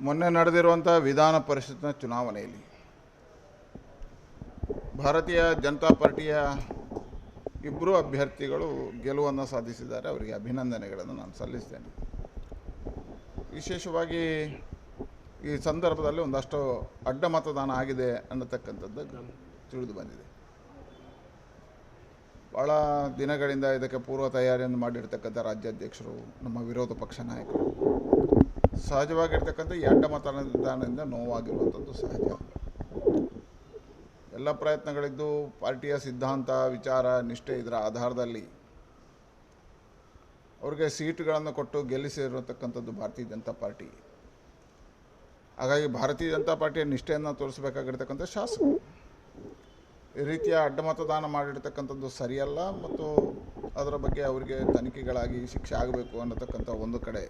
ಮೊನ್ನೆ ನಡೆದಿರುವಂಥ ವಿಧಾನ ಪರಿಷತ್ನ ಚುನಾವಣೆಯಲ್ಲಿ ಭಾರತೀಯ ಜನತಾ ಪಾರ್ಟಿಯ ಇಬ್ಬರು ಅಭ್ಯರ್ಥಿಗಳು ಗೆಲುವನ್ನು ಸಾಧಿಸಿದ್ದಾರೆ. ಅವರಿಗೆ ಅಭಿನಂದನೆಗಳನ್ನು ನಾನು ಸಲ್ಲಿಸ್ತೇನೆ. ವಿಶೇಷವಾಗಿ ಈ ಸಂದರ್ಭದಲ್ಲಿ ಒಂದಷ್ಟು ಅಡ್ಡ ಮತದಾನ ಆಗಿದೆ ಅನ್ನತಕ್ಕಂಥದ್ದು ತಿಳಿದು ಬಂದಿದೆ. ಭಾಳ ದಿನಗಳಿಂದ ಇದಕ್ಕೆ ಪೂರ್ವ ತಯಾರಿಯನ್ನು ಮಾಡಿರ್ತಕ್ಕಂಥ ರಾಜ್ಯಾಧ್ಯಕ್ಷರು, ನಮ್ಮ ವಿರೋಧ ಪಕ್ಷ ನಾಯಕರು ಸಹಜವಾಗಿರ್ತಕ್ಕಂಥ ಈ ಅಡ್ಡ ಮತದಾನದಿಂದ ನೋವಾಗಿರುವಂಥದ್ದು ಸಹಜ. ಎಲ್ಲ ಪ್ರಯತ್ನಗಳಿದ್ದು ಪಾರ್ಟಿಯ ಸಿದ್ಧಾಂತ, ವಿಚಾರ, ನಿಷ್ಠೆ ಇದರ ಆಧಾರದಲ್ಲಿ ಅವ್ರಿಗೆ ಸೀಟುಗಳನ್ನು ಕೊಟ್ಟು ಗೆಲ್ಲಿಸಿರತಕ್ಕಂಥದ್ದು ಭಾರತೀಯ ಜನತಾ ಪಾರ್ಟಿ. ಹಾಗಾಗಿ ಭಾರತೀಯ ಜನತಾ ಪಾರ್ಟಿಯ ನಿಷ್ಠೆಯನ್ನು ತೋರಿಸಬೇಕಾಗಿರ್ತಕ್ಕಂಥ ಶಾಸಕರು ಈ ರೀತಿಯ ಅಡ್ಡ ಮತದಾನ ಮಾಡಿರ್ತಕ್ಕಂಥದ್ದು ಸರಿಯಲ್ಲ ಮತ್ತು ಅದರ ಬಗ್ಗೆ ಅವರಿಗೆ ತನಿಖೆಗಳಾಗಿ ಶಿಕ್ಷೆ ಆಗಬೇಕು ಅನ್ನತಕ್ಕಂಥ ಒಂದು ಕಡೆ.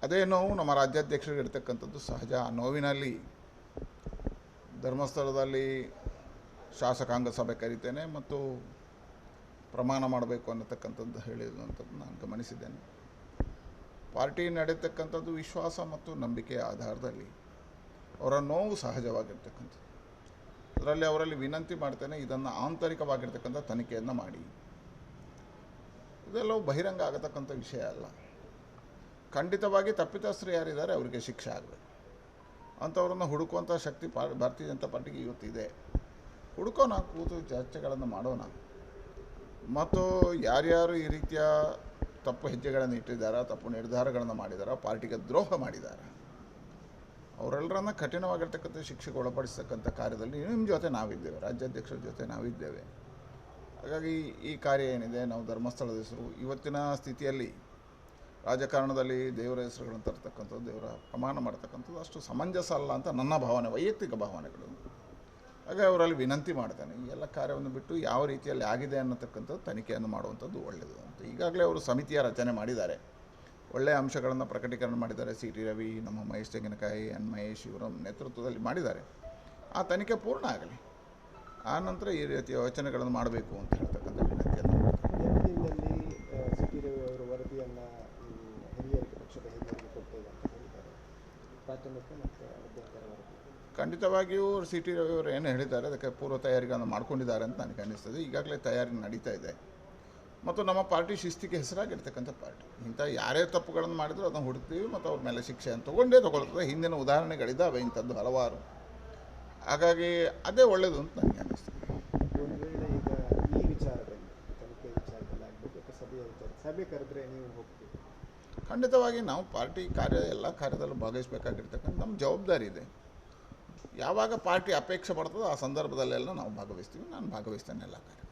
ಅದೇ ನೋವು ನಮ್ಮ ರಾಜ್ಯಾಧ್ಯಕ್ಷರಿಗೆ ಇರ್ತಕ್ಕಂಥದ್ದು ಸಹಜ. ಆ ನೋವಿನಲ್ಲಿ ಧರ್ಮಸ್ಥಳದಲ್ಲಿ ಶಾಸಕಾಂಗ ಸಭೆ ಕರಿತೇನೆ ಮತ್ತು ಪ್ರಮಾಣ ಮಾಡಬೇಕು ಅನ್ನತಕ್ಕಂಥದ್ದು ಹೇಳಿರುವಂಥದ್ದು ನಾನು ಗಮನಿಸಿದ್ದೇನೆ. ಪಾರ್ಟಿ ನಡೀತಕ್ಕಂಥದ್ದು ವಿಶ್ವಾಸ ಮತ್ತು ನಂಬಿಕೆಯ ಆಧಾರದಲ್ಲಿ. ಅವರ ನೋವು ಸಹಜವಾಗಿರ್ತಕ್ಕಂಥದ್ದು. ಅದರಲ್ಲಿ ಅವರಲ್ಲಿ ವಿನಂತಿ ಮಾಡ್ತೇನೆ, ಇದನ್ನು ಆಂತರಿಕವಾಗಿರ್ತಕ್ಕಂಥ ತನಿಖೆಯನ್ನು ಮಾಡಿ. ಇದೆಲ್ಲವೂ ಬಹಿರಂಗ ಆಗತಕ್ಕಂಥ ವಿಷಯ ಅಲ್ಲ. ಖಂಡಿತವಾಗಿ ತಪ್ಪಿತಸ್ಥರು ಯಾರಿದ್ದಾರೆ ಅವರಿಗೆ ಶಿಕ್ಷೆ ಆಗಬೇಕು. ಅಂಥವ್ರನ್ನ ಹುಡುಕುವಂಥ ಶಕ್ತಿ ಭಾರತೀಯ ಜನತಾ ಪಾರ್ಟಿಗೆ ಇವತ್ತಿದೆ. ಹುಡುಕೋಣ, ಕೂತು ಚರ್ಚೆಗಳನ್ನು ಮಾಡೋಣ. ಮತ್ತು ಯಾರ್ಯಾರು ಈ ರೀತಿಯ ತಪ್ಪು ಹೆಜ್ಜೆಗಳನ್ನು ಇಟ್ಟಿದ್ದಾರಾ, ತಪ್ಪು ನಿರ್ಧಾರಗಳನ್ನು ಮಾಡಿದಾರಾ, ಪಾರ್ಟಿಗೆ ದ್ರೋಹ ಮಾಡಿದ್ದಾರೆ, ಅವರೆಲ್ಲರನ್ನ ಕಠಿಣವಾಗಿರ್ತಕ್ಕಂಥ ಶಿಕ್ಷೆಗೆ ಒಳಪಡಿಸ್ತಕ್ಕಂಥ ಕಾರ್ಯದಲ್ಲಿ ನಿಮ್ಮ ಜೊತೆ ನಾವಿದ್ದೇವೆ, ರಾಜ್ಯಾಧ್ಯಕ್ಷರ ಜೊತೆ ನಾವಿದ್ದೇವೆ. ಹಾಗಾಗಿ ಈ ಕಾರ್ಯ ಏನಿದೆ, ನಾವು ಧರ್ಮಸ್ಥಳದ ಹೆಸರು ಇವತ್ತಿನ ಸ್ಥಿತಿಯಲ್ಲಿ ರಾಜಕಾರಣದಲ್ಲಿ ದೇವರ ಹೆಸರುಗಳನ್ನು ತರ್ತಕ್ಕಂಥದ್ದು, ದೇವರ ಪ್ರಮಾಣ ಮಾಡ್ತಕ್ಕಂಥದ್ದು ಅಷ್ಟು ಸಮಂಜಸ ಅಲ್ಲ ಅಂತ ನನ್ನ ಭಾವನೆ, ವೈಯಕ್ತಿಕ ಭಾವನೆಗಳು. ಹಾಗೆ ಅವರಲ್ಲಿ ವಿನಂತಿ ಮಾಡ್ತೇನೆ, ಈ ಎಲ್ಲ ಕಾರ್ಯವನ್ನು ಬಿಟ್ಟು ಯಾವ ರೀತಿಯಲ್ಲಿ ಆಗಿದೆ ಅನ್ನತಕ್ಕಂಥದ್ದು ತನಿಖೆಯನ್ನು ಮಾಡುವಂಥದ್ದು ಒಳ್ಳೆಯದು ಅಂತ. ಈಗಾಗಲೇ ಅವರು ಸಮಿತಿಯ ರಚನೆ ಮಾಡಿದ್ದಾರೆ, ಒಳ್ಳೆಯ ಅಂಶಗಳನ್ನು ಪ್ರಕಟೀಕರಣ ಮಾಡಿದ್ದಾರೆ. ಸಿ ಟಿ ರವಿ, ನಮ್ಮ ಮಹೇಶ್ ತೆಂಗಿನಕಾಯಿ, ಎನ್ ಮಹೇಶ್ ಇವರ ನೇತೃತ್ವದಲ್ಲಿ ಮಾಡಿದ್ದಾರೆ. ಆ ತನಿಖೆ ಪೂರ್ಣ ಆಗಲಿ, ಆ ನಂತರ ಈ ರೀತಿಯ ಯೋಚನೆಗಳನ್ನು ಮಾಡಬೇಕು ಅಂತ ಹೇಳ್ತಕ್ಕಂಥ ವಿನಂತಿಯನ್ನು ಖಂಡಿತವಾಗಿಯೂ ಸಿ ಟಿ ರವಿ ಅವರು ಏನು ಹೇಳಿದ್ದಾರೆ ಅದಕ್ಕೆ ಪೂರ್ವ ತಯಾರಿಗಳನ್ನು ಮಾಡ್ಕೊಂಡಿದ್ದಾರೆ ಅಂತ ನನಗೆ ಅನ್ನಿಸ್ತದೆ. ಈಗಾಗಲೇ ತಯಾರಿ ನಡೀತಾ ಇದೆ ಮತ್ತು ನಮ್ಮ ಪಾರ್ಟಿ ಶಿಸ್ತಿಗೆ ಹೆಸರಾಗಿರ್ತಕ್ಕಂಥ ಪಾರ್ಟಿ. ಇಂಥ ಯಾರೇ ತಪ್ಪುಗಳನ್ನು ಮಾಡಿದರೂ ಅದನ್ನು ಹುಡುಕ್ತೀವಿ ಮತ್ತು ಅವ್ರ ಮೇಲೆ ಶಿಕ್ಷೆಯನ್ನು ತೊಗೊಳ್ತದೆ. ಹಿಂದಿನ ಉದಾಹರಣೆಗಳಿದ್ದಾವೆ ಇಂಥದ್ದು ಹಲವಾರು. ಹಾಗಾಗಿ ಅದೇ ಒಳ್ಳೆಯದು ಅಂತ ನನಗೆ ಅನ್ನಿಸ್ತದೆ. ಒಂದು ವೇಳೆ ಈಗ ಈ ವಿಚಾರದಲ್ಲಿ ತನಿಖೆ ವಿಚಾರದಲ್ಲಿ ಆಗಬೇಕು, ಸಭೆ ಕರೆದ್ರೆ ನೀವು ಹೋಗ್ತೀವಿ? ಖಂಡಿತವಾಗಿ ನಾವು ಪಾರ್ಟಿ ಎಲ್ಲ ಕಾರ್ಯದಲ್ಲೂ ಭಾಗವಹಿಸಬೇಕಾಗಿರ್ತಕ್ಕಂಥ ನಮ್ಮ ಜವಾಬ್ದಾರಿ ಇದೆ. ಯಾವಾಗ ಪಾರ್ಟಿ ಅಪೇಕ್ಷೆ ಪಡ್ತದೋ ಆ ಸಂದರ್ಭದಲ್ಲೆಲ್ಲ ನಾವು ಭಾಗವಹಿಸ್ತೀವಿ. ನಾನು ಭಾಗವಹಿಸ್ತೇನೆ ಎಲ್ಲ ಕಾರ್ಯ.